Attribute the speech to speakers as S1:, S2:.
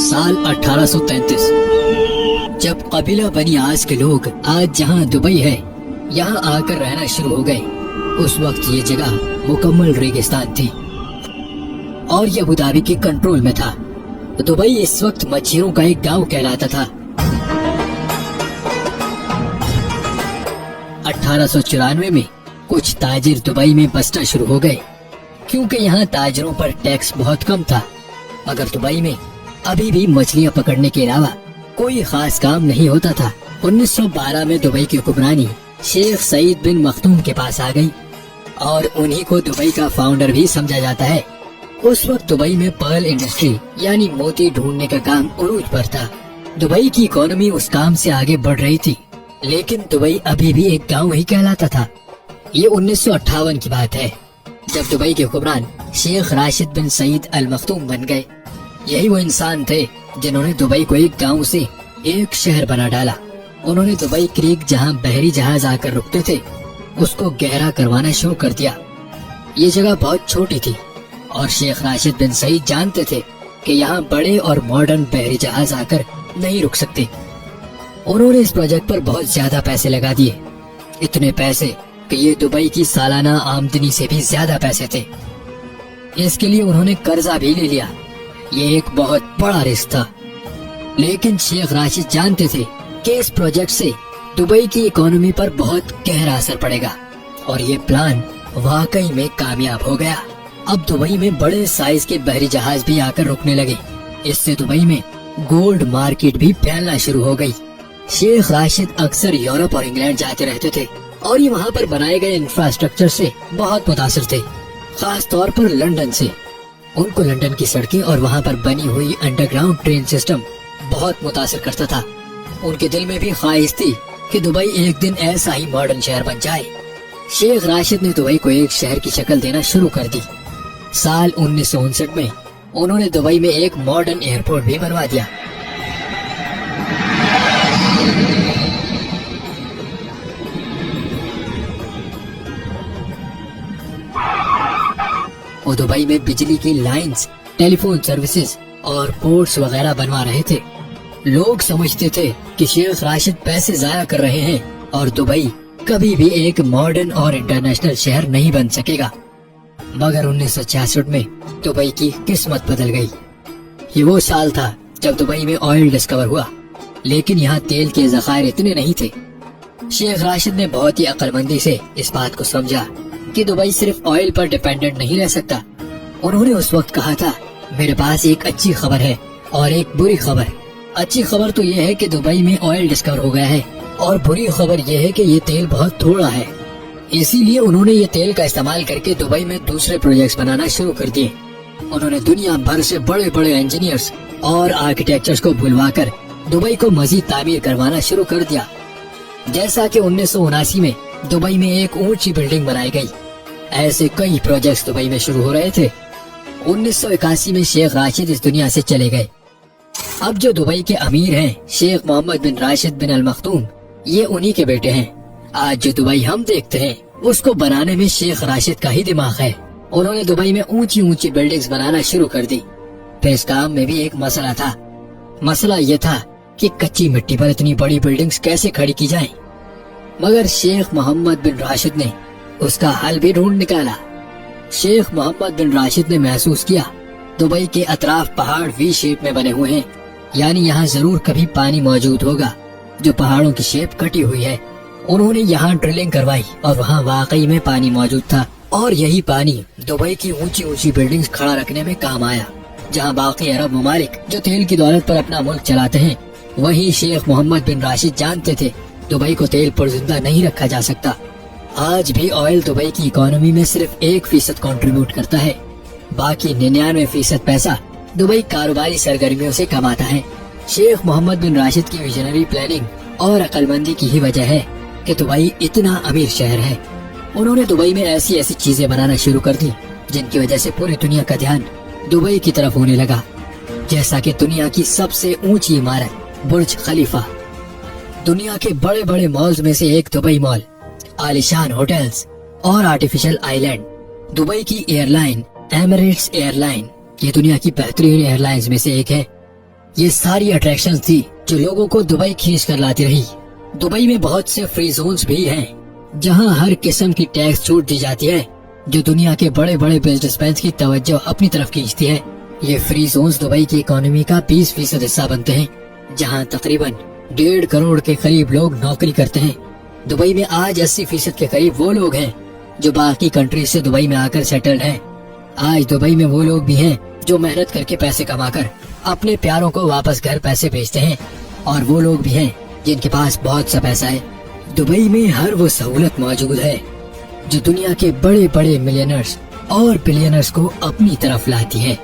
S1: साल 1833 जब कबीला बनी आज के लोग आज जहां दुबई है यहाँ आकर रहना शुरू हो गए, उस वक्त ये जगह मुकम्मल रेगिस्तान थी और ये अबू धाबी के कंट्रोल में था। दुबई इस वक्त मच्छरों का एक गांव कहलाता था। 1894 में कुछ ताजिर दुबई में बसना शुरू हो गए, क्योंकि यहाँ ताजिरों पर टैक्स बहुत कम था। मगर दुबई में अभी भी मछलियाँ पकड़ने के अलावा कोई खास काम नहीं होता था। 1912 में दुबई की हुक्मरानी शेख सईद बिन मखदूम के पास आ गई और उन्हीं को दुबई का फाउंडर भी समझा जाता है। उस वक्त दुबई में पर्ल इंडस्ट्री यानी मोती ढूंढने का काम उरूज पर था। दुबई की इकोनॉमी उस काम से आगे बढ़ रही थी, लेकिन दुबई अभी भी एक गांव ही कहलाता था। ये 1958 की बात है, जब दुबई के हुक्मरान शेख राशिद बिन सईद अल मखदूम बन गए। यही वो इंसान थे जिन्होंने दुबई को एक गांव से एक शहर बना डाला। उन्होंने दुबई क्रीक जहां बहरी जहाज आकर रुकते थे उसको गहरा करवाना शुरू कर दिया। ये जगह बहुत छोटी थी और शेख राशिद बिन सईद जानते थे कि यहाँ बड़े और मॉडर्न बहरी जहाज आकर नहीं रुक सकते। उन्होंने इस प्रोजेक्ट पर बहुत ज्यादा पैसे लगा दिए, इतने पैसे कि ये दुबई की सालाना आमदनी से भी ज्यादा पैसे थे। इसके लिए उन्होंने कर्जा भी ले लिया। ये एक बहुत बड़ा रिस्क था, लेकिन शेख राशिद जानते थे कि इस प्रोजेक्ट से दुबई की इकोनॉमी पर बहुत गहरा असर पड़ेगा और ये प्लान वाकई में कामयाब हो गया। अब दुबई में बड़े साइज के बहरी जहाज भी आकर रुकने लगे। इससे दुबई में गोल्ड मार्केट भी फैलना शुरू हो गई। शेख राशिद अक्सर यूरोप और इंग्लैंड जाते रहते थे और ये वहाँ पर बनाए गए इंफ्रास्ट्रक्चर से बहुत मुतासिर थे, खास तौर पर लंदन से। उनको लंदन की सड़कें और वहाँ पर बनी हुई अंडरग्राउंड ट्रेन सिस्टम बहुत मुतासिर करता था। उनके दिल में भी ख्वाहिश थी कि दुबई एक दिन ऐसा ही मॉडर्न शहर बन जाए। शेख राशिद ने दुबई को एक शहर की शक्ल देना शुरू कर दी। साल 1959 में उन्होंने दुबई में एक मॉडर्न एयरपोर्ट भी बनवा दिया। वो दुबई में बिजली की लाइंस, टेलीफोन सर्विसेज और पोर्ट्स वगैरह बनवा रहे थे। लोग समझते थे कि शेख राशिद पैसे जाया कर रहे हैं और दुबई कभी भी एक मॉडर्न और इंटरनेशनल शहर नहीं बन सकेगा। मगर 1966 में दुबई की किस्मत बदल गई। ये वो साल था जब दुबई में ऑयल डिस्कवर हुआ, लेकिन यहाँ तेल के ज़खायर इतने नहीं थे। शेख राशिद ने बहुत ही अक्लमंदी से इस बात को समझा कि दुबई सिर्फ ऑयल पर डिपेंडेंट नहीं रह सकता। उन्होंने उस वक्त कहा था, मेरे पास एक अच्छी खबर है और एक बुरी खबर। अच्छी खबर तो ये है कि दुबई में ऑयल डिस्कवर हो गया है और बुरी खबर ये है कि ये तेल बहुत थोड़ा है। इसीलिए उन्होंने ये तेल का इस्तेमाल करके दुबई में दूसरे प्रोजेक्ट्स बनाना शुरू कर दिए। उन्होंने दुनिया भर से बड़े बड़े इंजीनियर्स और आर्किटेक्चर्स को बुलवाकर दुबई को मजीद तामीर करवाना शुरू कर दिया। जैसा कि 1979 में दुबई में एक ऊंची बिल्डिंग बनाई गई। ऐसे कई प्रोजेक्ट्स दुबई में शुरू हो रहे थे। 1981 में शेख राशिद इस दुनिया से चले गए। अब जो दुबई के अमीर हैं, शेख मोहम्मद बिन राशिद बिन अल मखदूम, ये उन्हीं के बेटे हैं। आज जो दुबई हम देखते हैं उसको बनाने में शेख राशिद का ही दिमाग है। उन्होंने दुबई में ऊंची ऊंची बिल्डिंग्स बनाना शुरू कर दी। फिर इस काम में भी एक मसला था। मसला ये था कि कच्ची मिट्टी पर इतनी बड़ी बिल्डिंग्स कैसे खड़ी की जाएं। मगर शेख मोहम्मद बिन राशिद ने उसका हल भी ढूंढ निकाला। शेख मोहम्मद बिन राशिद ने महसूस किया दुबई के अतराफ पहाड़ वी शेप में बने हुए हैं, यानी यहाँ जरूर कभी पानी मौजूद होगा जो पहाड़ों की शेप कटी हुई है। उन्होंने यहाँ ड्रिलिंग करवाई और वहाँ वाकई में पानी मौजूद था और यही पानी दुबई की ऊंची ऊंची बिल्डिंग्स खड़ा रखने में काम आया। जहाँ बाकी अरब ममालिक जो तेल की दौलत पर अपना मुल्क चलाते हैं, वहीं शेख मोहम्मद बिन राशिद जानते थे दुबई को तेल पर जिंदा नहीं रखा जा सकता। आज भी ऑयल दुबई की इकोनॉमी में सिर्फ 1% कंट्रीब्यूट करता है, बाकी 99% पैसा दुबई कारोबारी सरगर्मियों से कमाता है। शेख मोहम्मद बिन राशिद की विजनरी प्लानिंग और अक्लमंदी की ही वजह है कि दुबई इतना अमीर शहर है। उन्होंने दुबई में ऐसी ऐसी चीजें बनाना शुरू कर दी जिनकी वजह से पूरी दुनिया का ध्यान दुबई की तरफ होने लगा। जैसा कि दुनिया की सबसे ऊंची इमारत बुर्ज खलीफा, दुनिया के बड़े बड़े मॉल्स में से एक दुबई मॉल, आलिशान होटल्स और आर्टिफिशियल आइलैंड। दुबई की एयरलाइन एमिरेट्स एयरलाइन, ये दुनिया की बेहतरीन एयरलाइंस में से एक है। ये सारी अट्रैक्शंस थी जो लोगों को दुबई खींच कर लाती रही। दुबई में बहुत से फ्री जोन्स भी हैं जहां हर किस्म की टैक्स छूट दी जाती है, जो दुनिया के बड़े बड़े बिजनेसमैन की तवज्जो अपनी तरफ खींचती है। ये फ्री जोन्स दुबई की इकोनॉमी का 20% हिस्सा बनते हैं, जहां तकरीबन 1.5 करोड़ के करीब लोग नौकरी करते हैं। दुबई में आज 80% के करीब वो लोग हैं जो बाकी कंट्री से दुबई में आकर सेटल्ड हैं। आज दुबई में वो लोग भी हैं जो मेहनत करके पैसे कमाकर अपने प्यारों को वापस घर पैसे भेजते हैं, और वो लोग भी हैं जिनके पास बहुत सा पैसा है। दुबई में हर वो सहूलत मौजूद है जो दुनिया के बड़े बड़े मिलियनर्स और बिलियनर्स को अपनी तरफ लाती है।